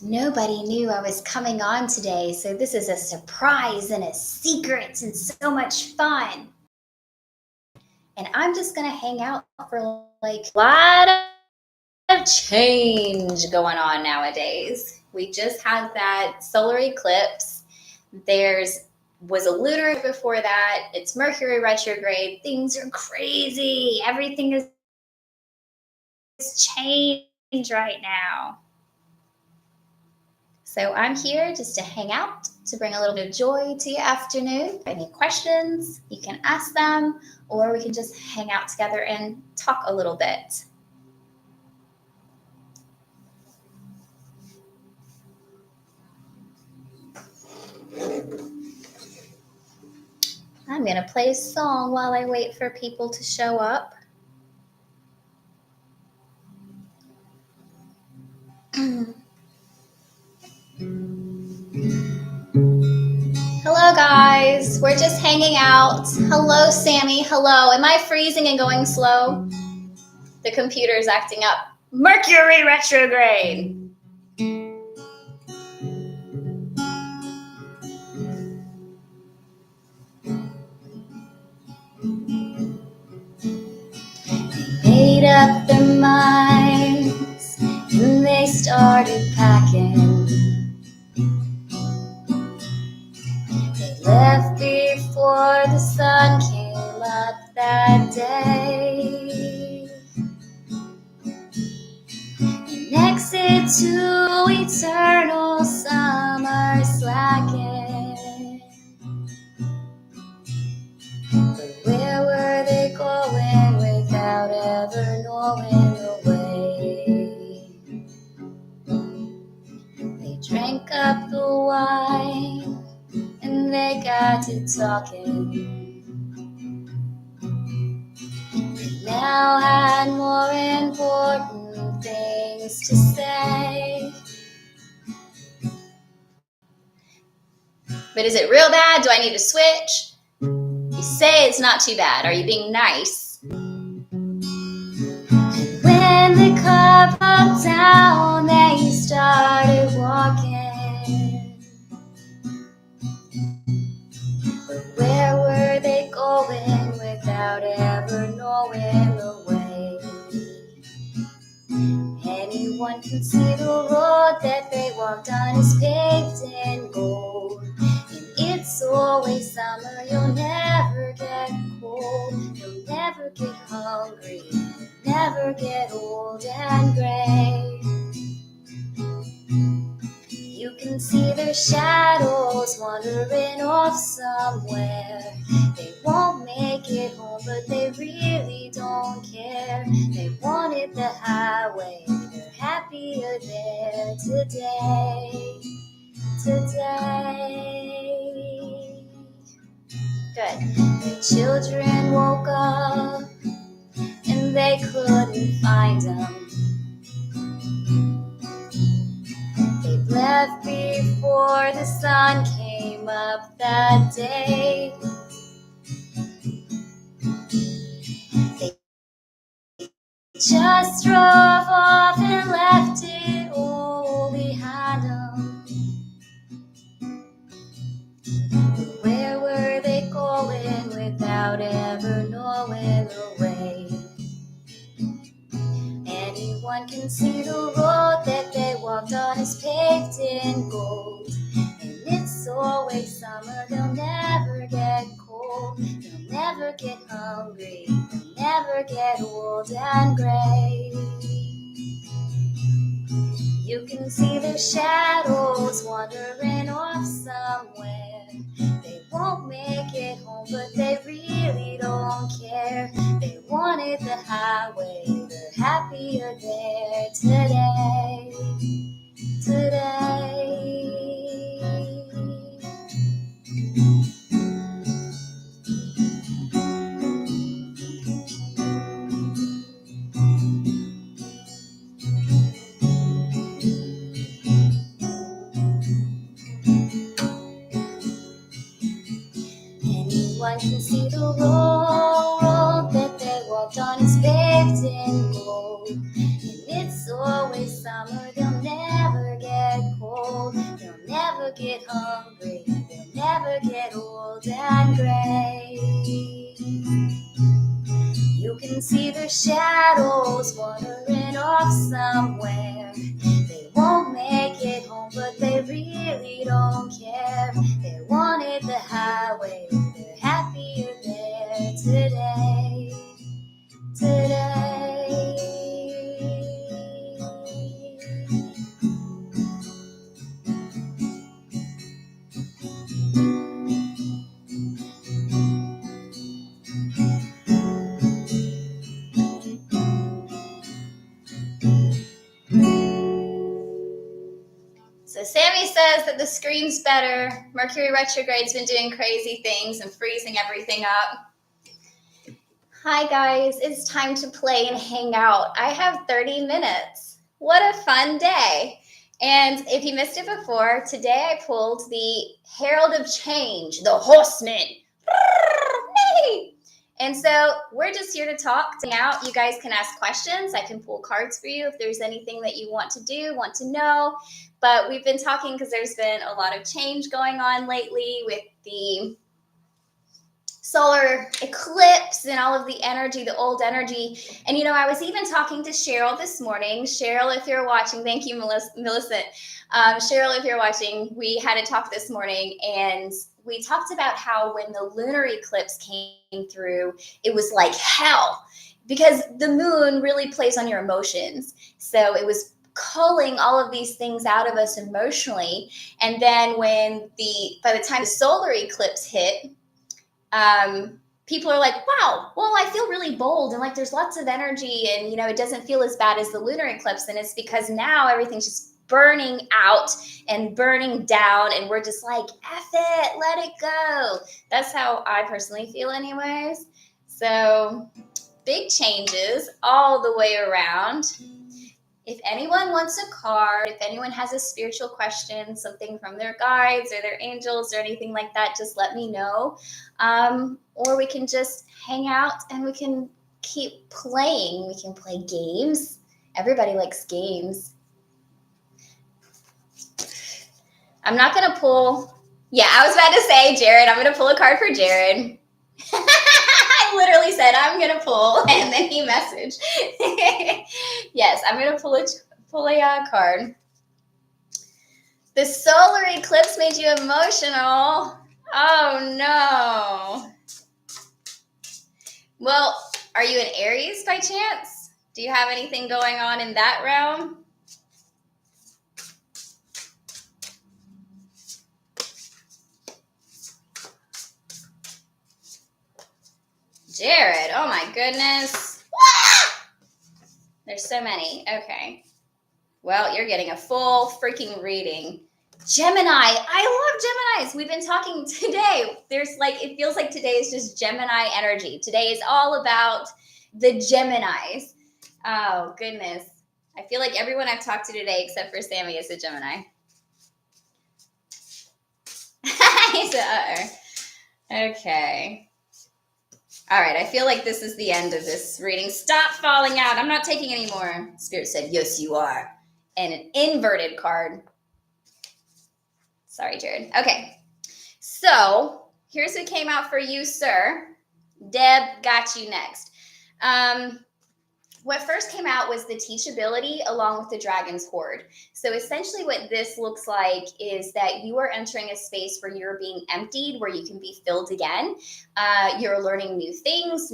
Nobody knew I was coming on today, so this is a surprise and a secret and so much fun. And I'm just going to hang out for like a lot of change going on nowadays. We just had that solar eclipse. Was a lunar before that. It's Mercury retrograde. Things are crazy. Everything is changed right now. So I'm here just to hang out, to bring a little bit of joy to your afternoon. Any questions, you can ask them, or we can just hang out together and talk a little bit. I'm going to play a song while I wait for people to show up. Hello guys, we're just hanging out. Hello Sammy, hello. Am I freezing and going slow? The computer's acting up. Mercury retrograde. Made up their minds and they started packing. They left before the sun came up that day. An exit to eternal summer slacking. But where were they going without ever knowing the way? They drank up the wine and they got to talking. They now had more important things to say. But is it real bad? Do I need to switch? You say it's not too bad. Are you being nice? When the car broke down, they started walking. But where were they going without ever knowing the way? Anyone can see the road that they walked on is paved in gold. And it's always summer, you'll never get cold. You'll never get hungry, you'll never get old and gray. You can see their shadows wandering off somewhere. They won't make it home, but they really don't care. They wanted the highway, they're happier there today. Good. The children woke up and they couldn't find them. They left before the sun came up that day. They just drove off and left it all behind them. Where were they going without ever knowing the way? Anyone can see the road that they walked on is paved in gold. And it's always summer, they'll never get cold. They'll never get hungry, they'll never get old and gray. You can see their shadows wandering off somewhere. They won't make it home, but they really don't care. They wanted the highway, they're happier there today. Anyone can see the road that they walked on is paved in gold. And it's always summer, they'll never get get hungry, they'll never get old and gray. You can see their shadows wandering off somewhere. They won't make it home, but they really don't care. They wanted the highway, they're happier there today. So Sammy says that the screen's better. Mercury retrograde's been doing crazy things and freezing everything up. Hi guys, it's time to play and hang out. I have 30 minutes. What a fun day. And if you missed it before, today I pulled the Herald of Change, the Horseman. And so we're just here to talk, to hang out. You guys can ask questions. I can pull cards for you if there's anything that you want to do, want to know. But we've been talking because there's been a lot of change going on lately with the solar eclipse and all of the energy, the old energy. And, you know, I was even talking to Cheryl this morning. Cheryl, if you're watching, thank you, Millicent. Cheryl, if you're watching, we had a talk this morning, and we talked about how when the lunar eclipse came through, it was like hell because the moon really plays on your emotions. So it was culling all of these things out of us emotionally. And then when by the time the solar eclipse hit, people are like, wow, well, I feel really bold and like there's lots of energy and, you know, it doesn't feel as bad as the lunar eclipse. And it's because now everything's just burning out and burning down. And we're just like, F it, let it go. That's how I personally feel anyways. So big changes all the way around. If anyone wants a card, if anyone has a spiritual question, something from their guides or their angels or anything like that, just let me know. Or we can just hang out and we can keep playing. We can play games. Everybody likes games. I'm not going to pull. Yeah, I was about to say, Jared, I'm going to pull a card for Jared. I literally said, I'm going to pull, and then he messaged. Yes, I'm going to pull a card. The solar eclipse made you emotional. Oh, no. Well, are you an Aries by chance? Do you have anything going on in that realm? Jared, oh my goodness. There's so many. Okay. Well, you're getting a full freaking reading. Gemini. I love Geminis. We've been talking today. It feels like today is just Gemini energy. Today is all about the Geminis. Oh, goodness. I feel like everyone I've talked to today except for Sammy is a Gemini. He's okay. All right, I feel like this is the end of this reading. Stop falling out. I'm not taking any more. Spirit said, yes, you are. And an inverted card. Sorry, Jared. Okay, so here's what came out for you, sir. Deb, got you next. What first came out was the teachability along with the dragon's hoard. So essentially what this looks like is that you are entering a space where you're being emptied, where you can be filled again. You're learning new things,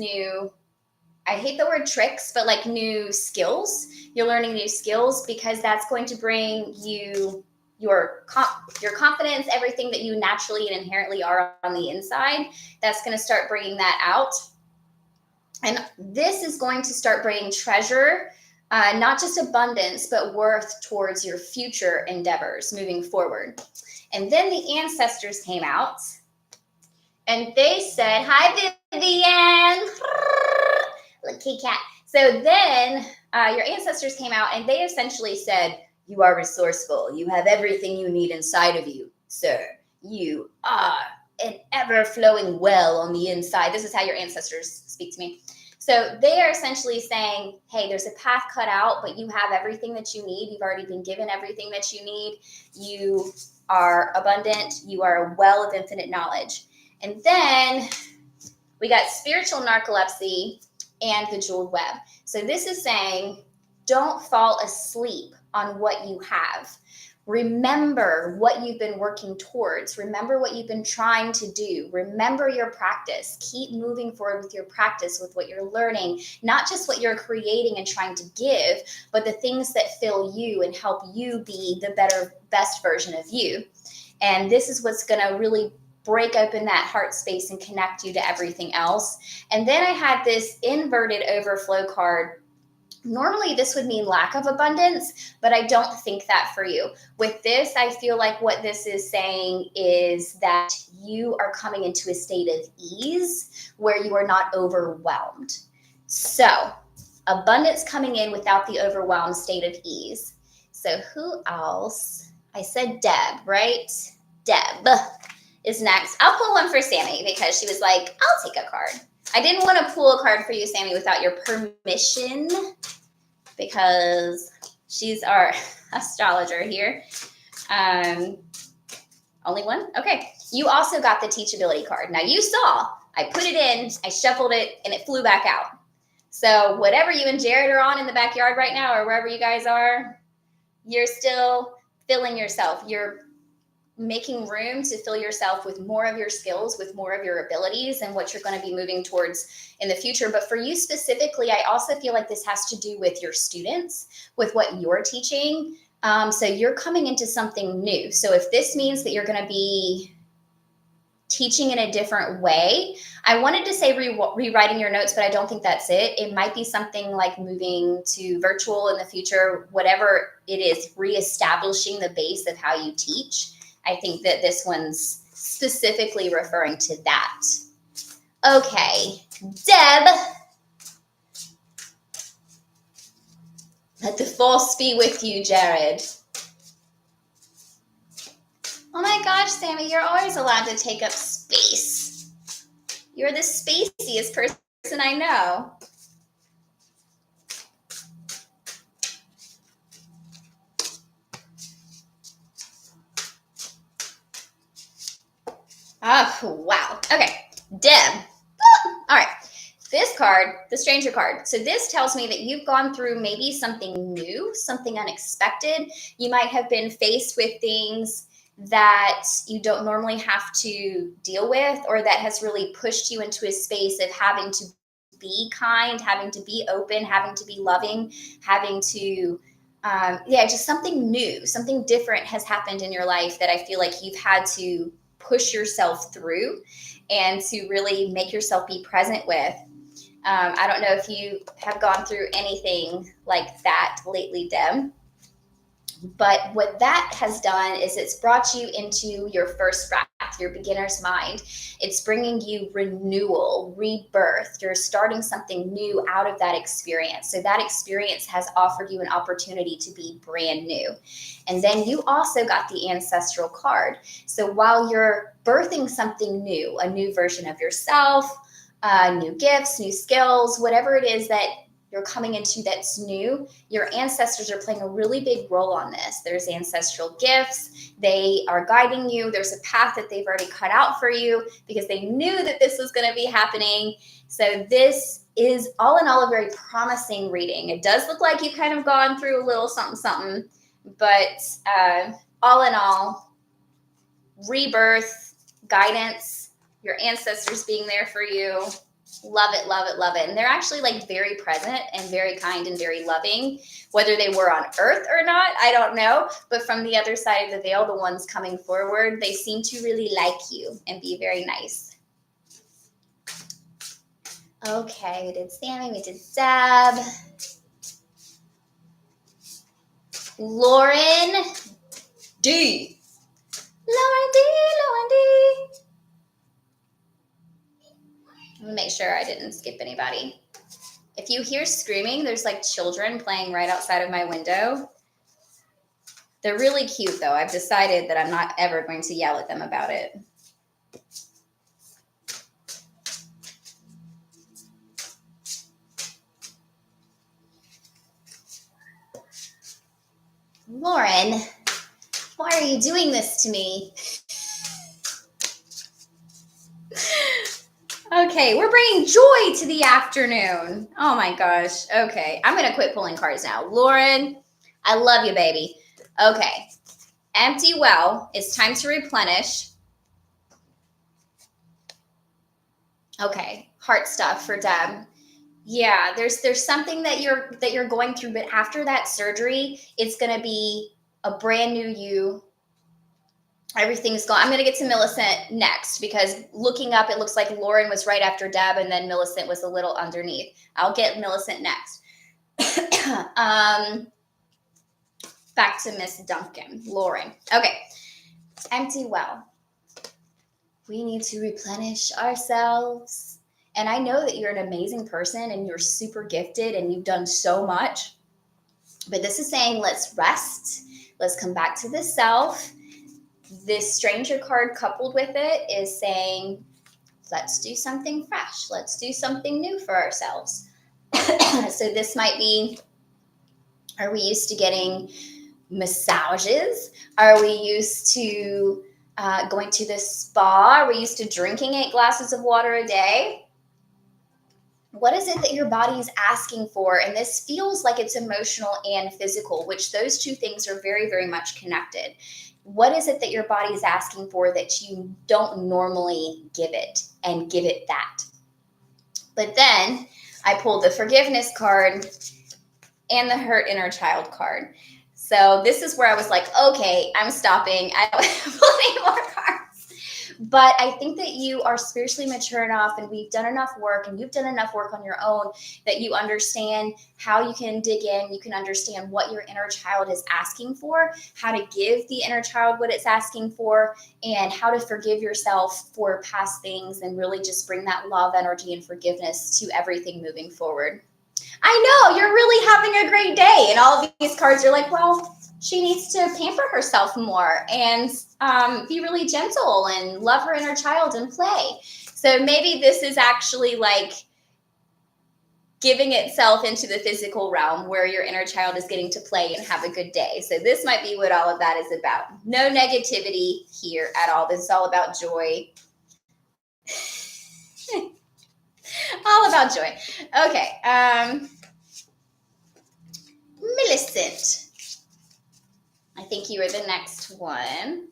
I hate the word tricks, but like new skills. You're learning new skills because that's going to bring you your confidence, everything that you naturally and inherently are on the inside. That's going to start bringing that out. And this is going to start bringing treasure, not just abundance, but worth towards your future endeavors moving forward. And then the ancestors came out and they said, hi, Vivian. Look, kitty cat. So then your ancestors came out and they essentially said, you are resourceful. You have everything you need inside of you, sir. You are an ever-flowing well on the inside. This is how your ancestors speak to me. So they are essentially saying, hey, there's a path cut out, but you have everything that you need. You've already been given everything that you need. You are abundant. You are a well of infinite knowledge. And then we got spiritual narcolepsy and the jeweled web. So this is saying, don't fall asleep on what you have. Remember what you've been working towards. Remember what you've been trying to do. Remember your practice. Keep moving forward with your practice, with what you're learning, not just what you're creating and trying to give, but the things that fill you and help you be the better, best version of you. And this is what's going to really break open that heart space and connect you to everything else. And then I had this inverted overflow card. Normally, this would mean lack of abundance, but I don't think that for you. With this, I feel like what this is saying is that you are coming into a state of ease where you are not overwhelmed. So, abundance coming in without the overwhelmed state of ease. So, who else? I said Deb, right? Deb is next. I'll pull one for Sammy because she was like, I'll take a card. I didn't want to pull a card for you, Sammy, without your permission because she's our astrologer here. Only one? Okay. You also got the teachability card. Now you saw, I put it in, I shuffled it, and it flew back out. So whatever you and Jared are on in the backyard right now or wherever you guys are, you're still filling yourself. You're making room to fill yourself with more of your skills, with more of your abilities and what you're going to be moving towards in the future. But for you specifically, I also feel like this has to do with your students, with what you're teaching. So you're coming into something new. So if this means that you're going to be teaching in a different way, I wanted to say rewriting your notes, but I don't think that's it. It might be something like moving to virtual in the future, whatever it is, reestablishing the base of how you teach. I think that this one's specifically referring to that. Okay, Deb. Let the force be with you, Jared. Oh my gosh, Sammy, you're always allowed to take up space. You're the spaciest person I know. Oh, wow. Okay, Deb. All right. This card, the stranger card. So this tells me that you've gone through maybe something new, something unexpected. You might have been faced with things that you don't normally have to deal with, or that has really pushed you into a space of having to be kind, having to be open, having to be loving, having to, just something new, something different has happened in your life that I feel like you've had to push yourself through and to really make yourself be present with. I don't know if you have gone through anything like that lately, Deb. But what that has done is it's brought you into your first breath, your beginner's mind. It's bringing you renewal, rebirth. You're starting something new out of that experience. So that experience has offered you an opportunity to be brand new. And then you also got the ancestral card. So while you're birthing something new, a new version of yourself, new gifts, new skills, whatever it is that you're coming into that's new, your ancestors are playing a really big role on this. There's ancestral gifts. They are guiding you. There's a path that they've already cut out for you because they knew that this was going to be happening. So this is all in all a very promising reading. It does look like you've kind of gone through a little something, but all in all, rebirth, guidance, your ancestors being there for you. Love it, love it, love it. And they're actually like very present and very kind and very loving. Whether they were on earth or not, I don't know. But from the other side of the veil, the ones coming forward, they seem to really like you and be very nice. Okay, we did Sammy, we did Deb. Lauren D. Lauren D, Lauren D. Let me make sure I didn't skip anybody. If you hear screaming, there's like children playing right outside of my window. They're really cute, though. I've decided that I'm not ever going to yell at them about it. Lauren, why are you doing this to me? Okay, we're bringing joy to the afternoon. Oh my gosh. Okay, I'm going to quit pulling cards now. Lauren, I love you, baby. Okay, empty well. It's time to replenish. Okay, heart stuff for Deb. Yeah, there's something that you're going through, but after that surgery, it's going to be a brand new you. Everything's gone. I'm going to get to Millicent next because looking up, it looks like Lauren was right after Deb, and then Millicent was a little underneath. I'll get Millicent next. Back to Miss Duncan, Lauren. Okay, empty well. We need to replenish ourselves. And I know that you're an amazing person and you're super gifted and you've done so much. But this is saying let's rest. Let's come back to the self. This stranger card coupled with it is saying, let's do something fresh. Let's do something new for ourselves. So this might be, are we used to getting massages? Are we used to going to the spa? Are we used to drinking 8 glasses of water a day? What is it that your body is asking for? And this feels like it's emotional and physical, which those two things are very, very much connected. What is it that your body is asking for that you don't normally give it, and give it that? But then I pulled the forgiveness card and the hurt inner child card. So this is where I was like, okay, I'm stopping. I don't pull any more cards. But I think that you are spiritually mature enough, and we've done enough work, and you've done enough work on your own that you understand how you can dig in. You can understand what your inner child is asking for, how to give the inner child what it's asking for, and how to forgive yourself for past things and really just bring that love, energy, and forgiveness to everything moving forward. I know you're really having a great day. And all of these cards are like, well, she needs to pamper herself more and be really gentle and love her inner child and play. So maybe this is actually like giving itself into the physical realm where your inner child is getting to play and have a good day. So this might be what all of that is about. No negativity here at all. This is all about joy. All about joy. Okay. Millicent. I think you are the next one.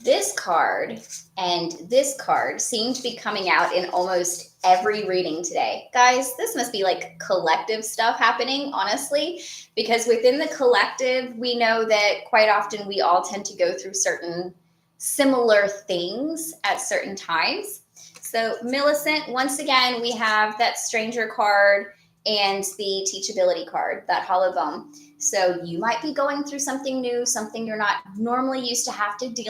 This card and this card seem to be coming out in almost every reading today. Guys, this must be like collective stuff happening, honestly, because within the collective, we know that quite often we all tend to go through certain similar things at certain times. So Millicent, once again, we have that stranger card and the teachability card, that hollow bone. So you might be going through something new, something you're not normally used to having to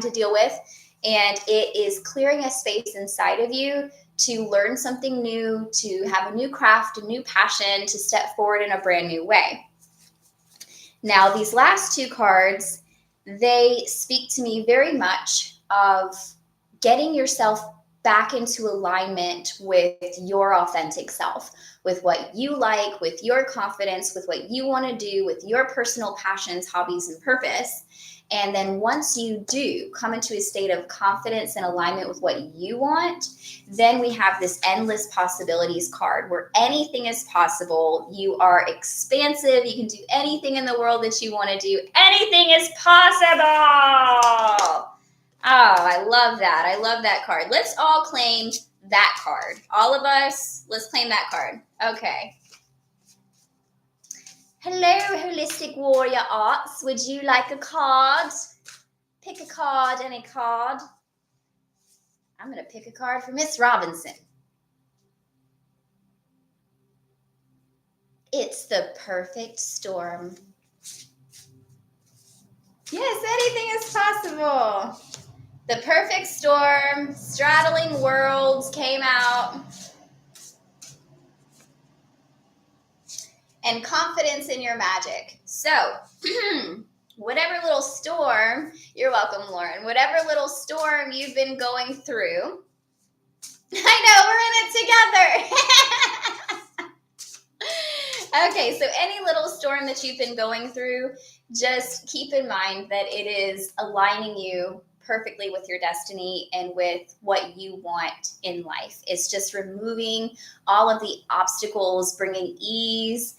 deal with, and it is clearing a space inside of you to learn something new, to have a new craft, a new passion, to step forward in a brand new way. Now, these last two cards, they speak to me very much of getting yourself back into alignment with your authentic self, with what you like, with your confidence, with what you want to do, with your personal passions, hobbies, and purpose. And then once you do come into a state of confidence and alignment with what you want, then we have this endless possibilities card where anything is possible. You are expansive. You can do anything in the world that you want to do. Anything is possible. Oh, I love that. I love that card. Let's all claim that card. All of us, let's claim that card. Okay. Hello, Holistic Warrior Arts. Would you like a card? Pick a card, any card. I'm going to pick a card for Miss Robinson. It's the perfect storm. Yes, anything is possible. The perfect storm, straddling worlds came out. and confidence in your magic. So, whatever little storm, you're welcome, Lauren, whatever little storm you've been going through, I know, we're in it together. Okay, so any little storm that you've been going through, just keep in mind that it is aligning you perfectly with your destiny and with what you want in life. It's just removing all of the obstacles, bringing ease.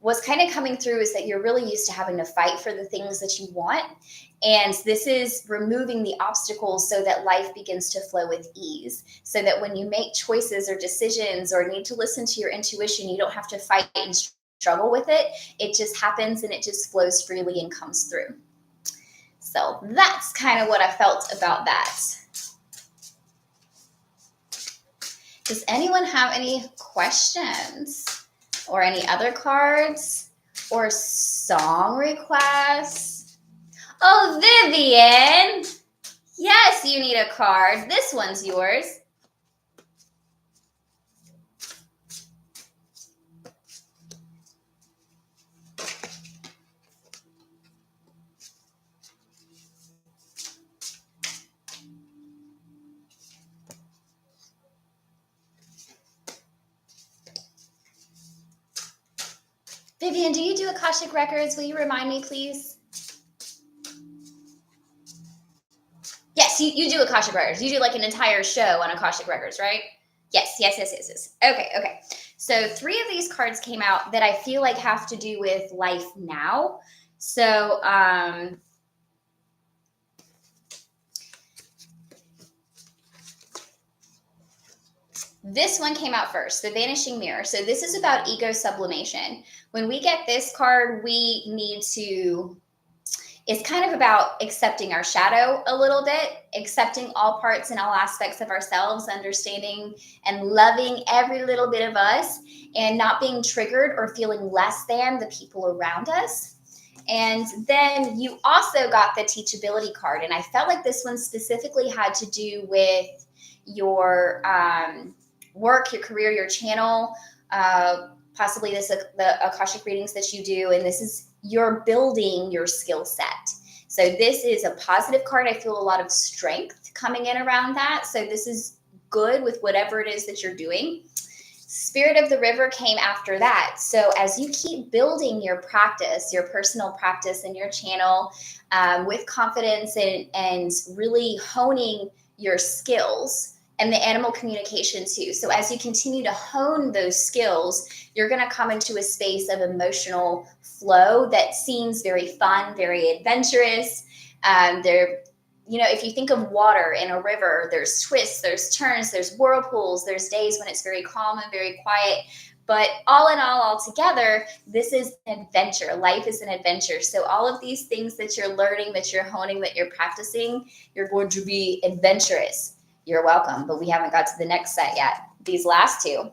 What's kind of coming through is that you're really used to having to fight for the things that you want. And this is removing the obstacles so that life begins to flow with ease. So that when you make choices or decisions or need to listen to your intuition, you don't have to fight and struggle with it. It just happens and it just flows freely and comes through. So that's kind of what I felt about that. Does anyone have any questions or any other cards or song requests? Oh, Vivian. Yes, you need a card. This one's yours. Vivian, do you do Akashic Records? Will you remind me, please? Yes, you do Akashic Records. You do like an entire show on Akashic Records, right? Yes. Okay. So 3 of these cards came out that I feel like have to do with life now. So, this one came out first, the Vanishing Mirror. So this is about ego sublimation. When we get this card, we need to, it's kind of about accepting our shadow a little bit, accepting all parts and all aspects of ourselves, understanding and loving every little bit of us, and not being triggered or feeling less than the people around us. And then you also got the Teachability card. And I felt like this one specifically had to do with your work, your career, your channel, possibly the Akashic readings that you do. And this is, you're building your skill set. So this is a positive card. I feel a lot of strength coming in around that. So this is good with whatever it is that you're doing. Spirit of the River came after that. So as you keep building your practice, your personal practice and your channel with confidence and really honing your skills, and the animal communication too. So as you continue to hone those skills, you're going to come into a space of emotional flow that seems very fun, very adventurous. If you think of water in a river, there's twists, there's turns, there's whirlpools, there's days when it's very calm and very quiet. But all in all together, this is an adventure. Life is an adventure. So all of these things that you're learning, that you're honing, that you're practicing, you're going to be adventurous. You're welcome, but we haven't got to the next set yet. These last 2.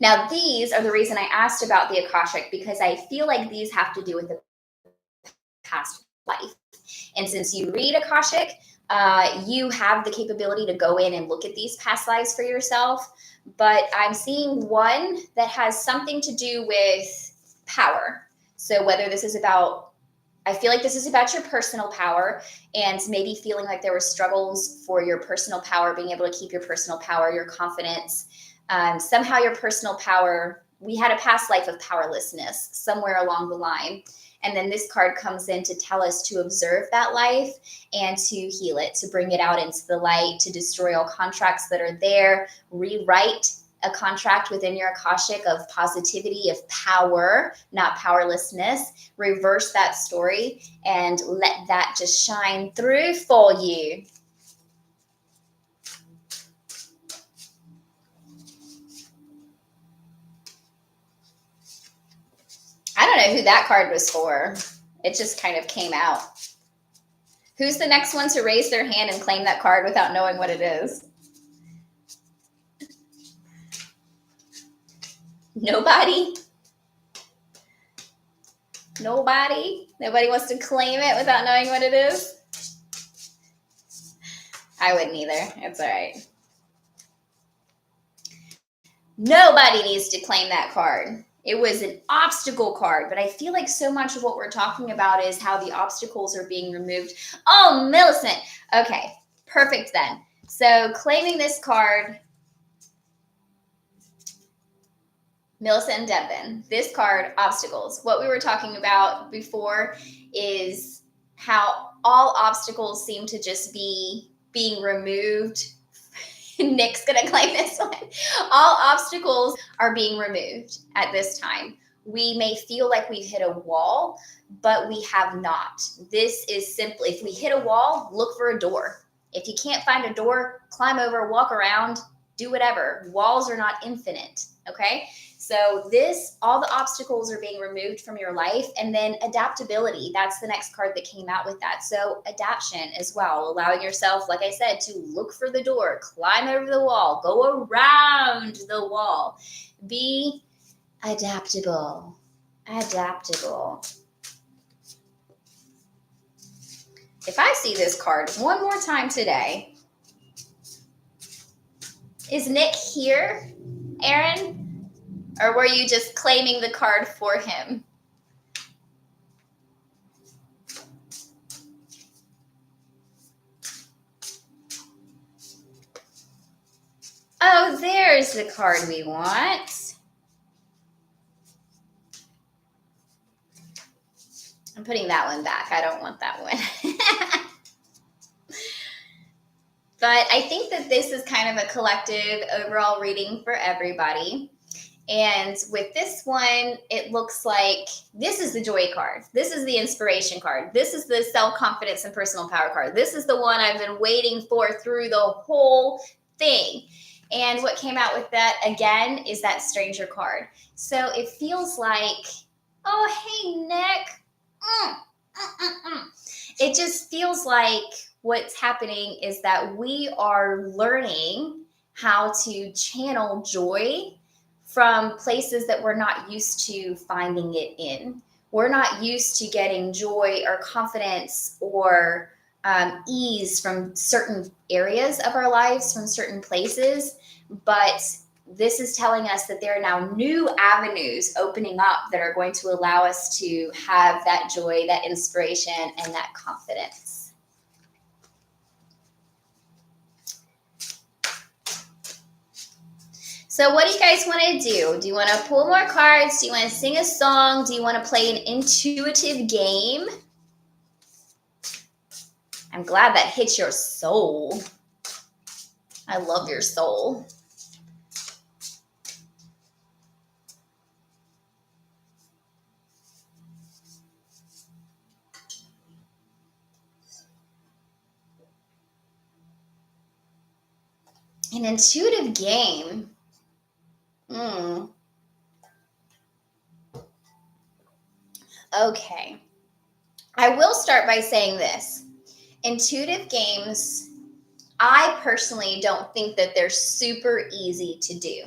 Now, these are the reason I asked about the Akashic, because I feel like these have to do with the past life. And since you read Akashic, you have the capability to go in and look at these past lives for yourself. But I'm seeing one that has something to do with power. So whether this is about, I feel like this is about your personal power, and maybe feeling like there were struggles for your personal power, being able to keep your personal power, your confidence. Somehow your personal power, we had a past life of powerlessness somewhere along the line. And then this card comes in to tell us to observe that life and to heal it, to bring it out into the light, to destroy all contracts that are there, rewrite a contract within your Akashic of positivity, of power, not powerlessness. Reverse that story and let that just shine through for you. I don't know who that card was for. It just kind of came out. Who's the next one to raise their hand and claim that card without knowing what it is? Nobody? Nobody wants to claim it without knowing what it is? I wouldn't either. It's all right. Nobody needs to claim that card. It was an obstacle card, but I feel like so much of what we're talking about is how the obstacles are being removed. Oh, Millicent. Okay, perfect then. So claiming this card, Millicent and Devin, this card, obstacles. What we were talking about before is how all obstacles seem to just be being removed. Nick's going to claim this one. All obstacles are being removed at this time. We may feel like we've hit a wall, but we have not. This is simply, if we hit a wall, look for a door. If you can't find a door, climb over, walk around, do whatever. Walls are not infinite, okay? So all the obstacles are being removed from your life. And then adaptability, that's the next card that came out with that. So adaptation as well, allowing yourself, like I said, to look for the door, climb over the wall, go around the wall, be adaptable. If I see this card one more time today, is Nick here, Aaron? Or were you just claiming the card for him? Oh, there's the card we want. I'm putting that one back. I don't want that one. But I think that this is kind of a collective overall reading for everybody. And with this one, it looks like this is the joy card. This is the inspiration card. This is the self-confidence and personal power card. This is the one I've been waiting for through the whole thing. And what came out with that, again, is that stranger card. So it feels like, oh, hey, Nick. It just feels like what's happening is that we are learning how to channel joy from places that we're not used to finding it in. We're not used to getting joy or confidence or ease from certain areas of our lives, from certain places. But this is telling us that there are now new avenues opening up that are going to allow us to have that joy, that inspiration, and that confidence. So what do you guys want to do? Do you want to pull more cards? Do you want to sing a song? Do you want to play an intuitive game? I'm glad that hit your soul. I love your soul. An intuitive game. Okay. I will start by saying this. Intuitive games, I personally don't think that they're super easy to do,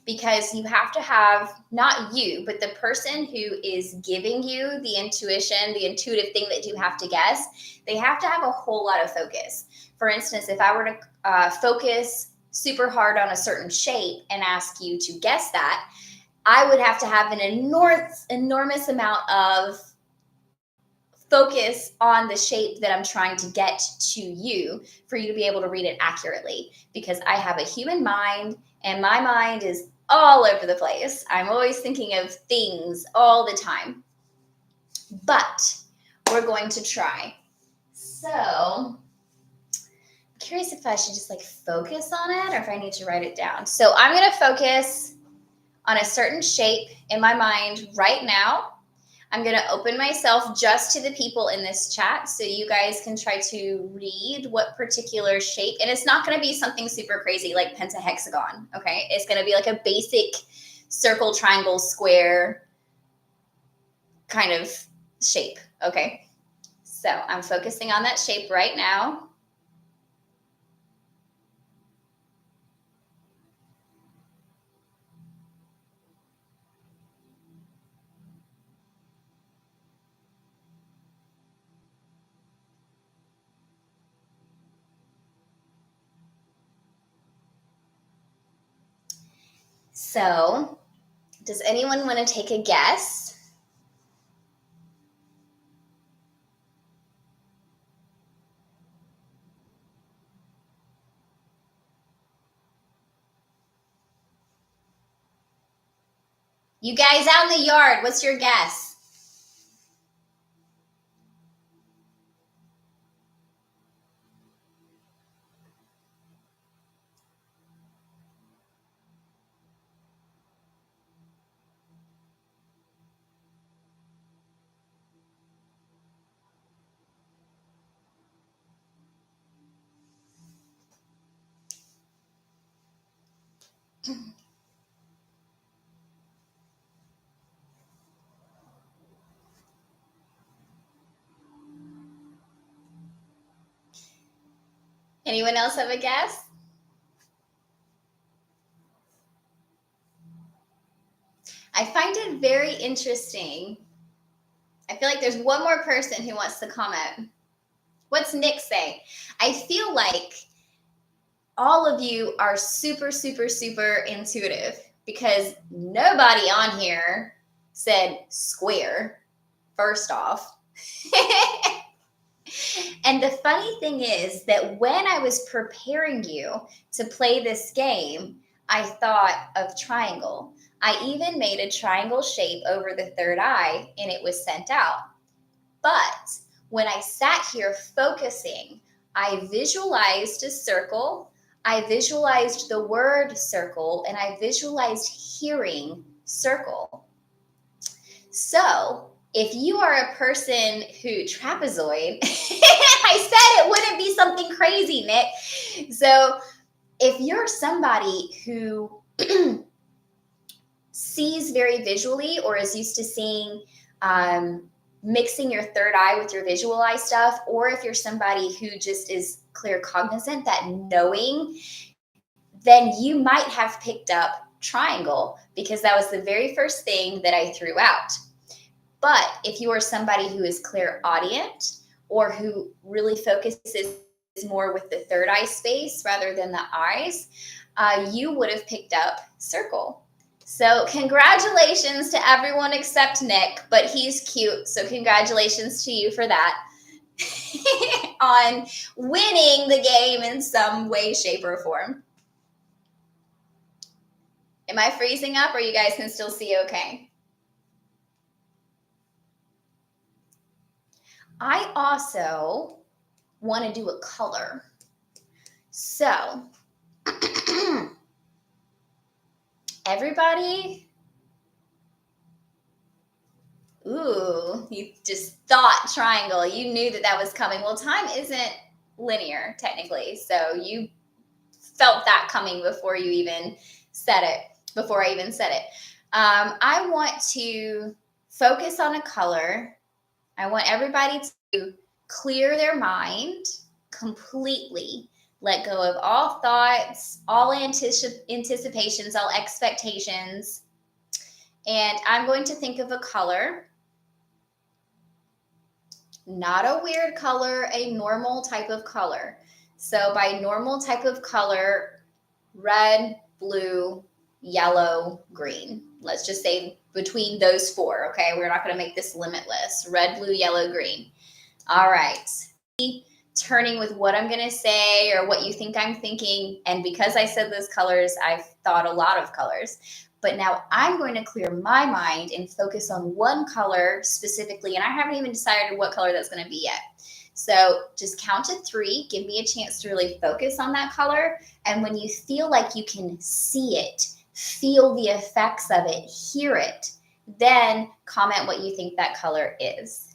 because you have to have, not you, but the person who is giving you the intuition, the intuitive thing that you have to guess, they have to have a whole lot of focus. For instance, if I were to focus super hard on a certain shape and ask you to guess that, I would have to have an enormous amount of focus on the shape that I'm trying to get to you for you to be able to read it accurately, because I have a human mind and my mind is all over the place. I'm always thinking of things all the time, but we're going to try. So I'm curious if I should just focus on it or if I need to write it down. So I'm going to focus on a certain shape in my mind right now. I'm going to open myself just to the people in this chat so you guys can try to read what particular shape. And it's not going to be something super crazy like pentahexagon, okay? It's going to be like a basic circle, triangle, square kind of shape, okay? So I'm focusing on that shape right now. So, does anyone want to take a guess? You guys out in the yard, what's your guess? Anyone else have a guess? I find it very interesting. I feel like there's one more person who wants to comment. What's Nick say? I feel like all of you are super, super, super intuitive because nobody on here said square, first off. And the funny thing is that when I was preparing you to play this game, I thought of triangle. I even made a triangle shape over the third eye and it was sent out. But when I sat here focusing, I visualized a circle, I visualized the word circle, and I visualized hearing circle. So if you are a person who trapezoid, I said it wouldn't be something crazy, Nick. So if you're somebody who sees very visually or is used to seeing, mixing your third eye with your visual eye stuff, or if you're somebody who just is clear cognizant, that knowing, then you might have picked up triangle because that was the very first thing that I threw out. But if you are somebody who is clairaudient or who really focuses more with the third eye space rather than the eyes, you would have picked up circle. So congratulations to everyone except Nick, but he's cute. So congratulations to you for that. On winning the game in some way, shape, or form. Am I freezing up or you guys can still see okay? I also want to do a color. So everybody, ooh, you just thought triangle. You knew that that was coming. Well, time isn't linear technically. So you felt that coming before you even said it, before I even said it. I want to focus on a color. I want everybody to clear their mind completely, let go of all thoughts, all anticipations, all expectations. And I'm going to think of a color, not a weird color, a normal type of color. So by normal type of color, red, blue, yellow, green. Let's just say between those four, okay? We're not going to make this limitless. Red, blue, yellow, green. All right. Turning with what I'm going to say or what you think I'm thinking. And because I said those colors, I've thought a lot of colors. But now I'm going to clear my mind and focus on one color specifically. And I haven't even decided what color that's going to be yet. So just count to 3. Give me a chance to really focus on that color. And when you feel like you can see it, feel the effects of it, hear it, then comment what you think that color is.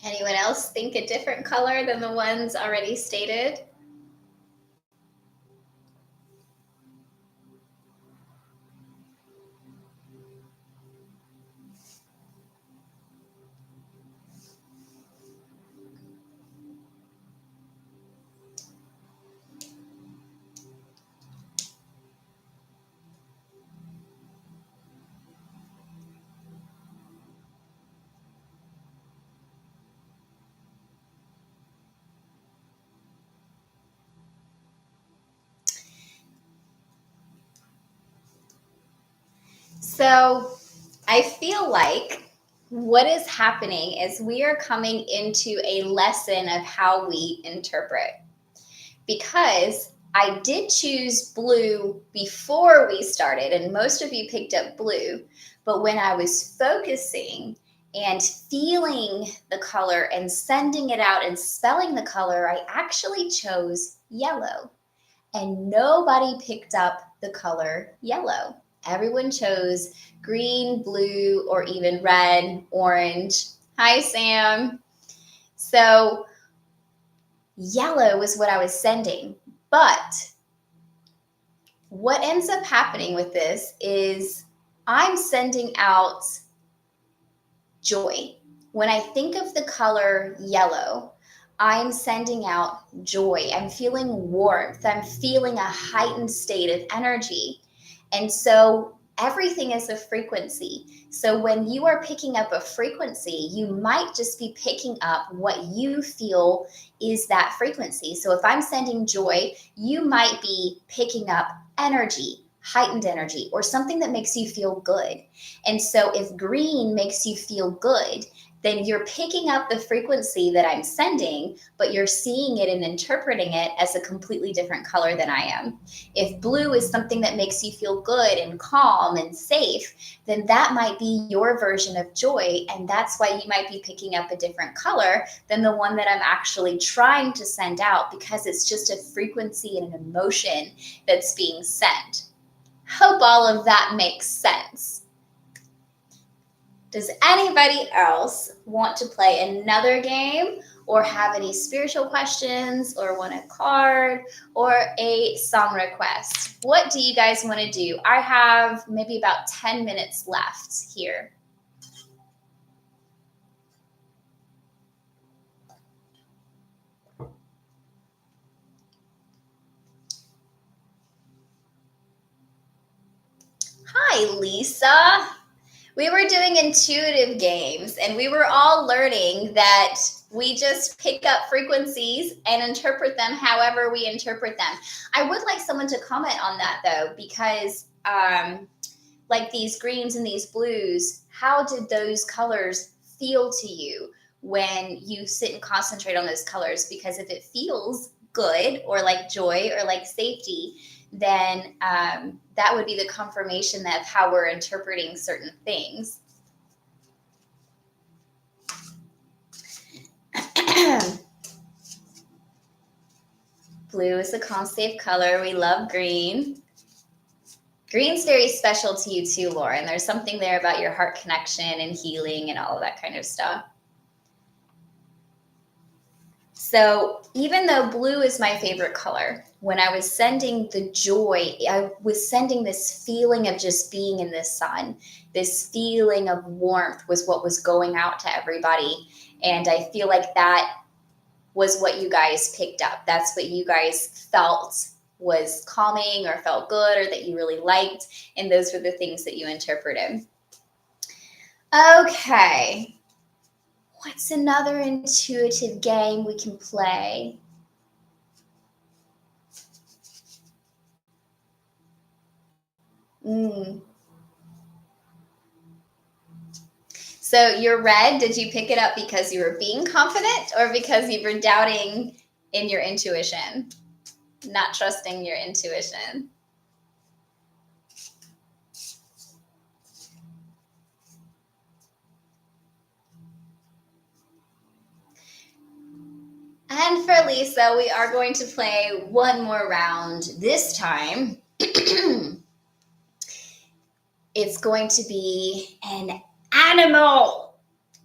Anyone else think a different color than the ones already stated? So I feel like what is happening is we are coming into a lesson of how we interpret, because I did choose blue before we started, and most of you picked up blue. But when I was focusing and feeling the color and sending it out and spelling the color, I actually chose yellow. And nobody picked up the color yellow. Everyone chose green, blue, or even red, orange. Hi, Sam. So yellow was what I was sending. But what ends up happening with this is I'm sending out joy. When I think of the color yellow, I'm sending out joy. I'm feeling warmth. I'm feeling a heightened state of energy. And so everything is a frequency. So when you are picking up a frequency, you might just be picking up what you feel is that frequency. So if I'm sending joy, you might be picking up energy, heightened energy, or something that makes you feel good. And so if green makes you feel good, then you're picking up the frequency that I'm sending, but you're seeing it and interpreting it as a completely different color than I am. If blue is something that makes you feel good and calm and safe, then that might be your version of joy. And that's why you might be picking up a different color than the one that I'm actually trying to send out, because it's just a frequency and an emotion that's being sent. Hope all of that makes sense. Does anybody else want to play another game, or have any spiritual questions, or want a card, or a song request? What do you guys want to do? I have maybe about 10 minutes left here. Hi, Lisa. We were doing intuitive games, and we were all learning that we just pick up frequencies and interpret them however we interpret them. I would like someone to comment on that, though, because like these greens and these blues, how did those colors feel to you when you sit and concentrate on those colors? Because if it feels good, or like joy, or like safety, then that would be the confirmation of how we're interpreting certain things. Blue is a calm, safe color. We love green. Green's very special to you too, Lauren. There's something there about your heart connection and healing and all of that kind of stuff. So even though blue is my favorite color, when I was sending the joy, I was sending this feeling of just being in the sun. This feeling of warmth was what was going out to everybody. And I feel like that was what you guys picked up. That's what you guys felt was calming, or felt good, or that you really liked. And those were the things that you interpreted. Okay. What's another intuitive game we can play? So your red, did you pick it up because you were being confident, or because you were doubting in your intuition, not trusting your intuition? And for Lisa, we are going to play one more round. This time, it's going to be an animal.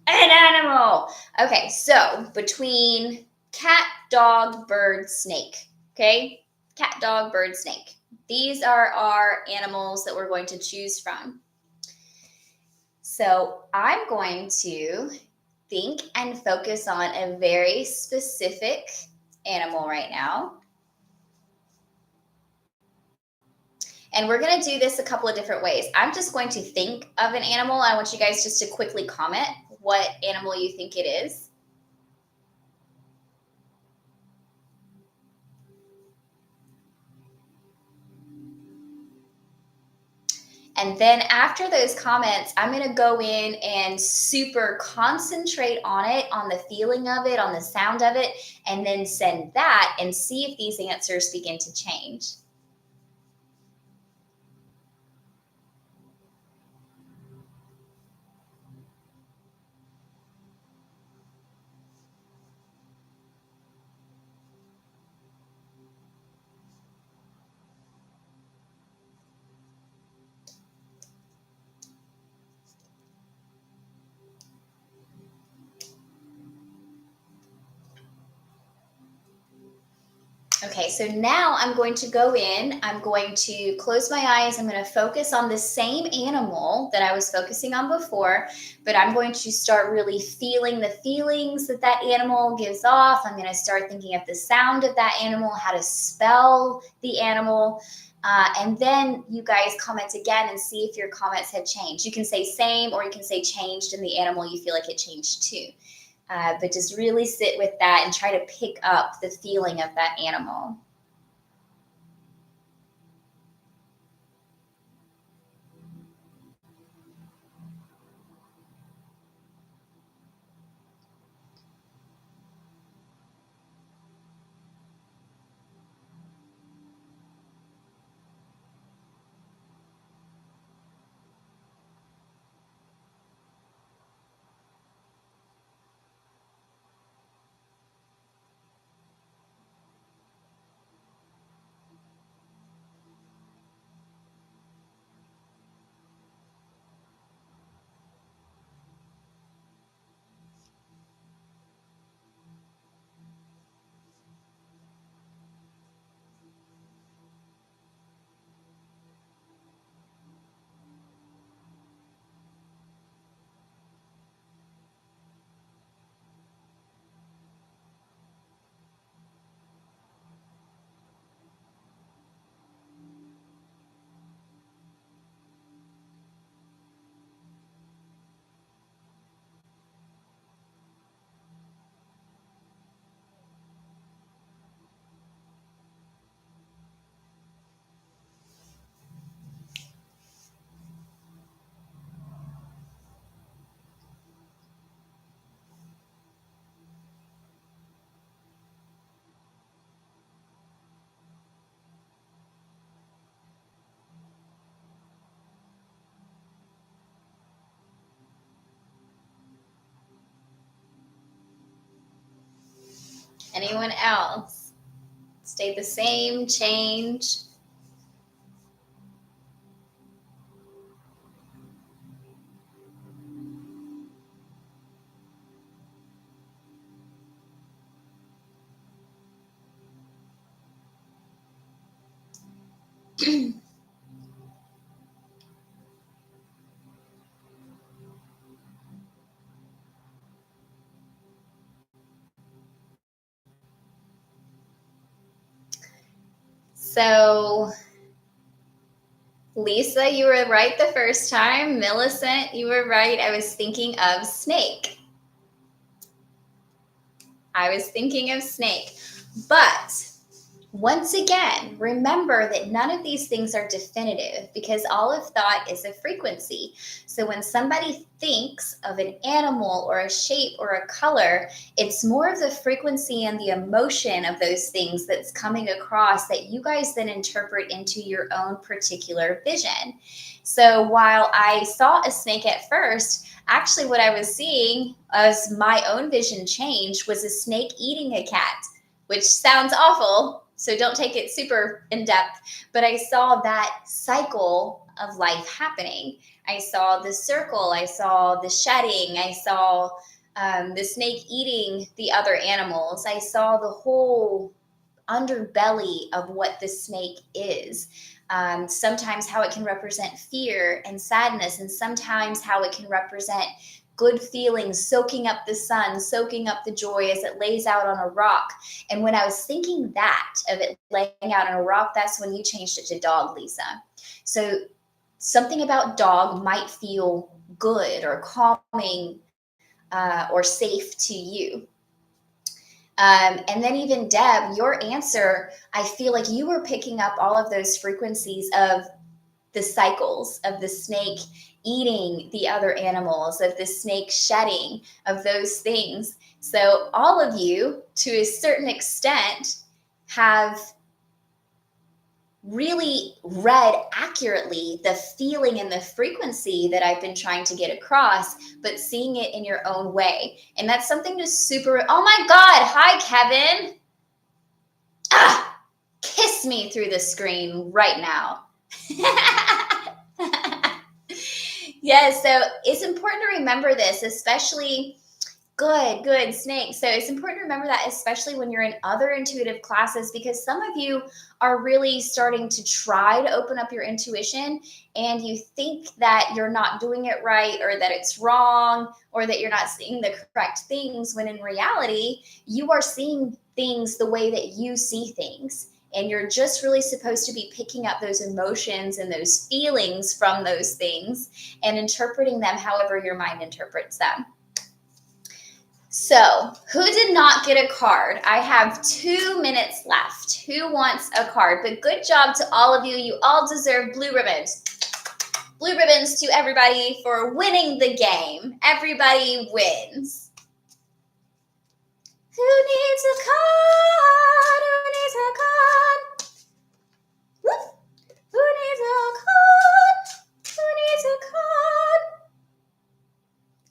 An animal. Okay, so between cat, dog, bird, snake. Okay, cat, dog, bird, snake. These are our animals that we're going to choose from. So I'm going to think and focus on a very specific animal right now. And we're going to do this a couple of different ways. I'm just going to think of an animal. I want you guys just to quickly comment what animal you think it is. And then after those comments, I'm going to go in and super concentrate on it, on the feeling of it, on the sound of it, and then send that and see if these answers begin to change. Okay, so now I'm going to go in, I'm going to close my eyes, I'm going to focus on the same animal that I was focusing on before, but I'm going to start really feeling the feelings that that animal gives off. I'm going to start thinking of the sound of that animal, how to spell the animal. And then you guys comment again and see if your comments have changed. You can say same or you can say changed in the animal you feel like it changed too. But just really sit with that and try to pick up the feeling of that animal. Anyone else? Stay the same, change. So, Lisa, you were right the first time. Millicent, you were right. I was thinking of snake. I was thinking of snake. But once again, remember that none of these things are definitive because all of thought is a frequency. So when somebody thinks of an animal or a shape or a color, it's more of the frequency and the emotion of those things that's coming across that you guys then interpret into your own particular vision. So while I saw a snake at first, actually what I was seeing as my own vision changed was a snake eating a cat, which sounds awful. So don't take it super in depth. But I saw that cycle of life happening. I saw the circle, I saw the shedding, I saw the snake eating the other animals, I saw the whole underbelly of what the snake is. Sometimes how it can represent fear and sadness, and sometimes how it can represent good feelings, soaking up the sun, soaking up the joy as it lays out on a rock. And when I was thinking that of it laying out on a rock, that's when you changed it to dog, Lisa. So something about dog might feel good or calming or safe to you. And then even Deb, your answer, I feel like you were picking up all of those frequencies of the cycles of the snake eating the other animals, of the snake shedding, of those things. So all of you, to a certain extent, have really read accurately the feeling and the frequency that I've been trying to get across, but seeing it in your own way. And that's something to super, oh my God, hi, Kevin. Kiss me through the screen right now. Yes, so it's important to remember this, especially good, Snake. So it's important to remember that, especially when you're in other intuitive classes, because some of you are really starting to try to open up your intuition and you think that you're not doing it right, or that it's wrong, or that you're not seeing the correct things, when in reality, you are seeing things the way that you see things. And you're just really supposed to be picking up those emotions and those feelings from those things and interpreting them however your mind interprets them. So, who did not get a card? I have 2 minutes left. Who wants a card? But good job to all of you. You all deserve blue ribbons. Blue ribbons to everybody for winning the game. Everybody wins. Who needs a card? Who needs a card? Woo! Who needs a card? Who needs a card?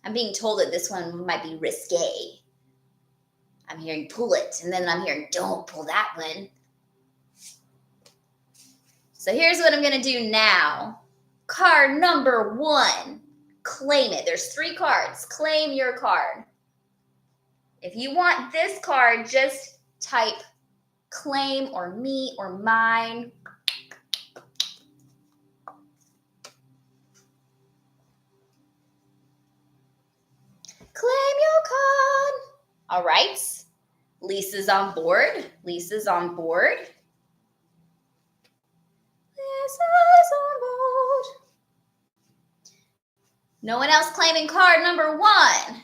I'm being told that this one might be risque. I'm hearing pull it, and then I'm hearing don't pull that one. So here's what I'm going to do now. Card number 1. Claim it. There's 3 cards. Claim your card. If you want this card, just type claim or me or mine. Claim your card. All right. Lisa's on board. Lisa's on board. Lisa's on board. No one else claiming card number 1.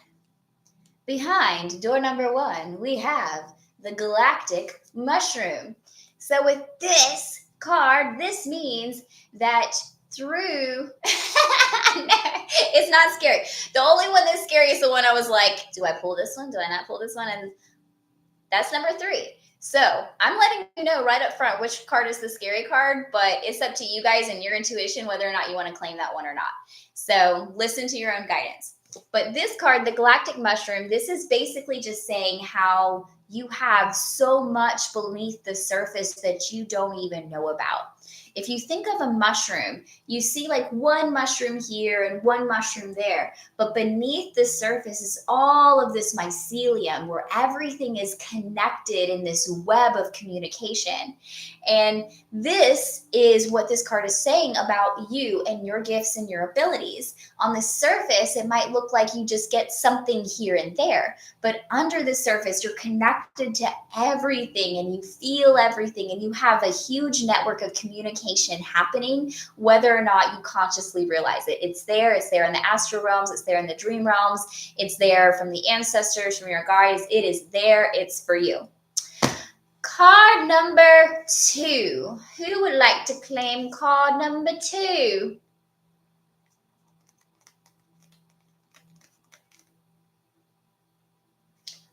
Behind door number 1, we have the galactic mushroom. So with this card, this means that through, it's not scary. The only one that's scary is the one I was like, do I pull this one? Do I not pull this one? And that's number 3. So I'm letting you know right up front which card is the scary card, but it's up to you guys and your intuition whether or not you want to claim that one or not. So listen to your own guidance. But this card, the galactic mushroom, this is basically just saying how you have so much beneath the surface that you don't even know about. If you think of a mushroom, you see like one mushroom here and one mushroom there, but beneath the surface is all of this mycelium where everything is connected in this web of communication. And this is what this card is saying about you and your gifts and your abilities. On the surface, it might look like you just get something here and there, but under the surface, you're connected to everything and you feel everything and you have a huge network of communication happening, whether or not you consciously realize it. It's there in the astral realms, it's there in the dream realms, it's there from the ancestors, from your guides. It is there, it's for you. Card number 2. Who would like to claim card number 2?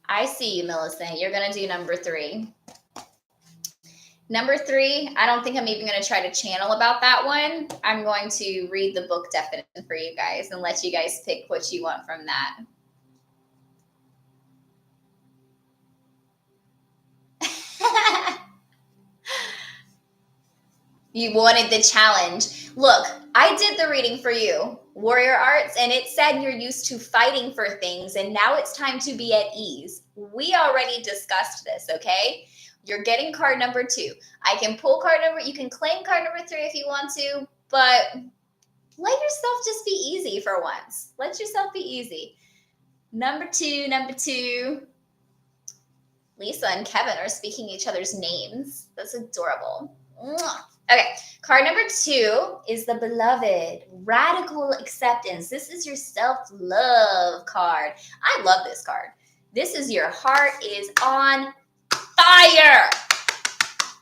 I see you, Millicent. You're going to do number 3. Number 3, I don't think I'm even going to try to channel about that one. I'm going to read the book definition for you guys and let you guys pick what you want from that. You wanted the challenge. Look, I did the reading for you, Warrior Arts, and it said you're used to fighting for things, and now it's time to be at ease. We already discussed this, okay? You're getting card number 2. I can pull card number, you can claim card number 3 if you want to, but let yourself just be easy for once. Let yourself be easy. Number 2. Lisa and Kevin are speaking each other's names. That's adorable. Mwah. Okay, card number 2 is the Beloved, Radical Acceptance. This is your self-love card. I love this card. This is your heart is on fire.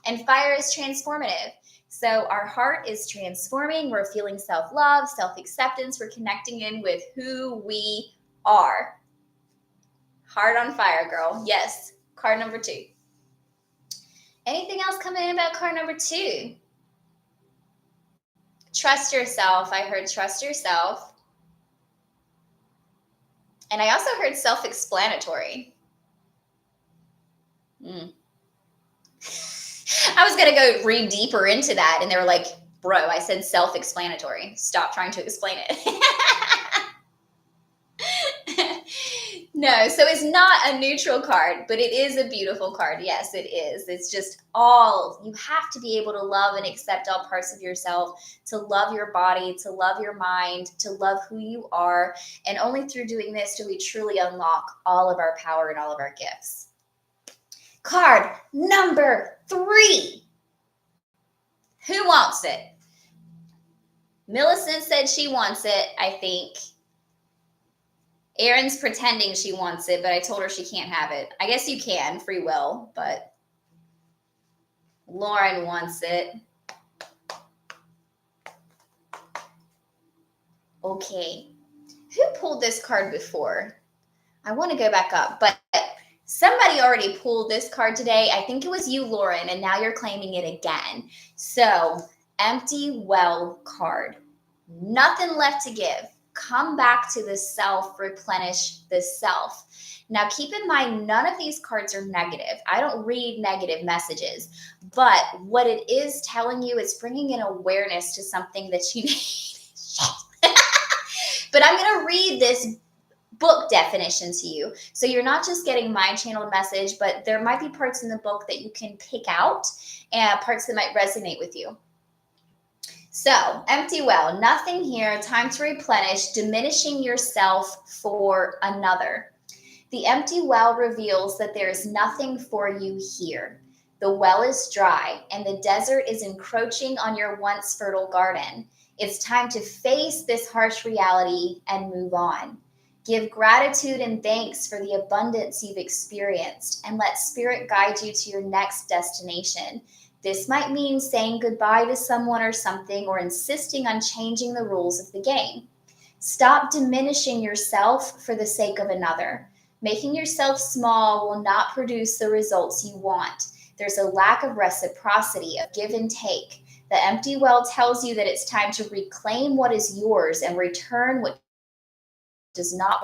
And fire is transformative. So our heart is transforming. We're feeling self-love, self-acceptance. We're connecting in with who we are. Heart on fire, girl. Yes. Card number 2. Anything else coming in about card number 2? Trust yourself. I heard trust yourself. And I also heard self-explanatory. I was going to go read deeper into that. And they were like, bro, I said self-explanatory. Stop trying to explain it. No, so it's not a neutral card, but it is a beautiful card. Yes, it is. It's just you have to be able to love and accept all parts of yourself, to love your body, to love your mind, to love who you are. And only through doing this do we truly unlock all of our power and all of our gifts. Card number 3. Who wants it? Millicent said she wants it, I think. Erin's pretending she wants it, but I told her she can't have it. I guess you can, free will, but Lauren wants it. Okay. Who pulled this card before? I want to go back up, but somebody already pulled this card today. I think it was you, Lauren, and now you're claiming it again. So, empty well card. Nothing left to give. Come back to the self, replenish the self. Now, keep in mind, none of these cards are negative. I don't read negative messages, but what it is telling you is bringing in awareness to something that you need. But I'm going to read this book definition to you. So you're not just getting my channeled message, but there might be parts in the book that you can pick out and parts that might resonate with you. So, empty well, nothing here, time to replenish, diminishing yourself for another. The empty well reveals that there is nothing for you here. The well is dry, and the desert is encroaching on your once fertile garden. It's time to face this harsh reality and move on. Give gratitude and thanks for the abundance you've experienced, and let spirit guide you to your next destination. This might mean saying goodbye to someone or something, or insisting on changing the rules of the game. Stop diminishing yourself for the sake of another. Making yourself small will not produce the results you want. There's a lack of reciprocity, of give and take. The empty well tells you that it's time to reclaim what is yours and return what does not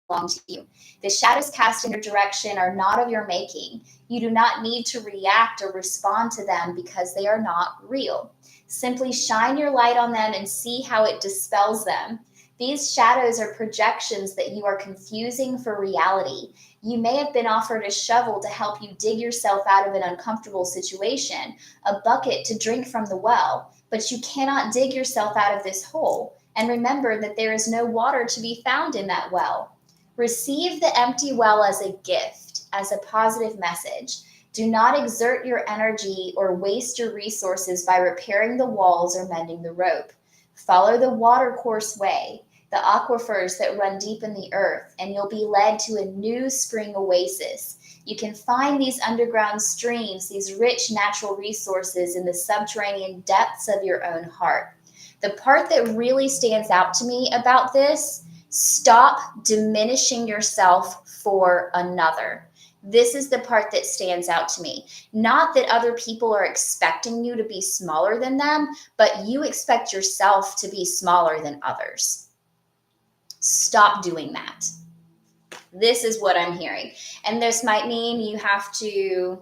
belong to you. The shadows cast in your direction are not of your making. You do not need to react or respond to them because they are not real. Simply shine your light on them and see how it dispels them. These shadows are projections that you are confusing for reality. You may have been offered a shovel to help you dig yourself out of an uncomfortable situation, a bucket to drink from the well, but you cannot dig yourself out of this hole. And remember that there is no water to be found in that well. Receive the empty well as a gift, as a positive message. Do not exert your energy or waste your resources by repairing the walls or mending the rope. Follow the watercourse way, the aquifers that run deep in the earth, and you'll be led to a new spring oasis. You can find these underground streams, these rich natural resources in the subterranean depths of your own heart. The part that really stands out to me about this, stop diminishing yourself for another. This is the part that stands out to me. Not that other people are expecting you to be smaller than them, but you expect yourself to be smaller than others. Stop doing that. This is what I'm hearing. And this might mean you have to,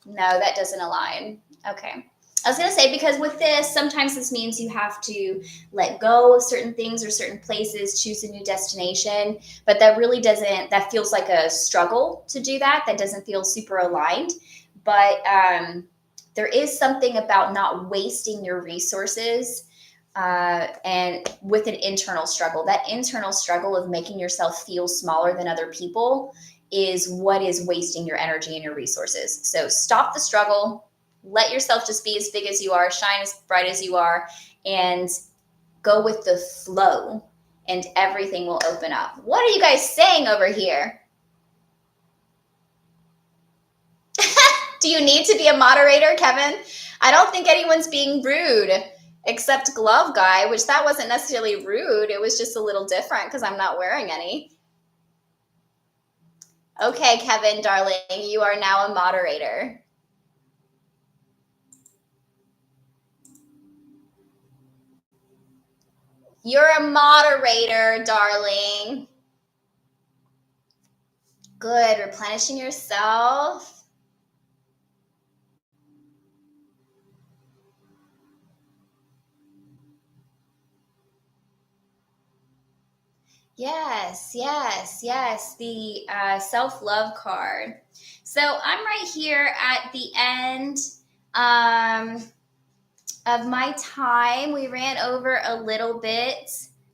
no, that doesn't align. Okay. I was going to say, because with this, sometimes this means you have to let go of certain things or certain places, choose a new destination. But that really doesn't, that feels like a struggle to do that. That doesn't feel super aligned. But there is something about not wasting your resources and with an internal struggle. That internal struggle of making yourself feel smaller than other people is what is wasting your energy and your resources. So stop the struggle, let yourself just be as big as you are, shine as bright as you are, and go with the flow, and everything will open up. What are you guys saying over here? Do you need to be a moderator, Kevin? I don't think anyone's being rude except Glove Guy, which that wasn't necessarily rude. It was just a little different because I'm not wearing any. Okay, Kevin, darling, you are now a moderator. You're a moderator, darling. Good. Replenishing yourself. Yes, yes, yes. The self-love card. So I'm right here at the end of my time. We ran over a little bit.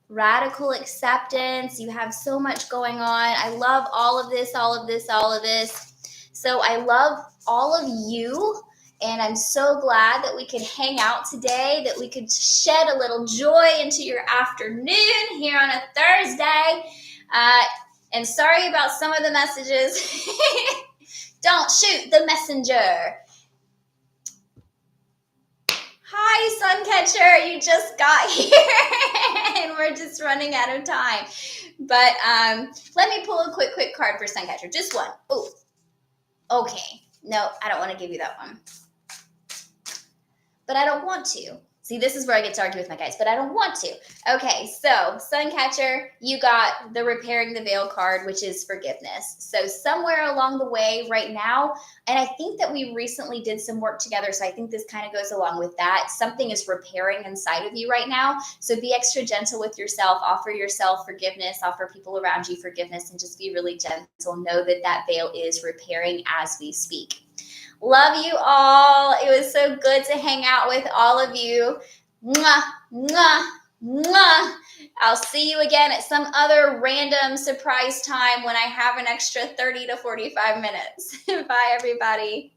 Radical acceptance. You have so much going on. I love all of this, all of this, all of this. So I love all of you. And I'm so glad that we could hang out today, that we could shed a little joy into your afternoon here on a Thursday. And sorry about some of the messages. Don't shoot the messenger. Hi, Suncatcher. You just got here and we're just running out of time. But let me pull a quick card for Suncatcher. Just one. Oh, okay. No, I don't want to give you that one. But I don't want to. See, this is where I get to argue with my guys, but I don't want to. Okay, so Suncatcher, you got the Repairing the Veil card, which is forgiveness. So somewhere along the way right now, and I think that we recently did some work together, so I think this kind of goes along with that. Something is repairing inside of you right now. So be extra gentle with yourself, offer yourself forgiveness, offer people around you forgiveness, and just be really gentle. Know that that veil is repairing as we speak. Love you all. It was so good to hang out with all of you. Mwah, mwah, mwah. I'll see you again at some other random surprise time when I have an extra 30 to 45 minutes. Bye, everybody.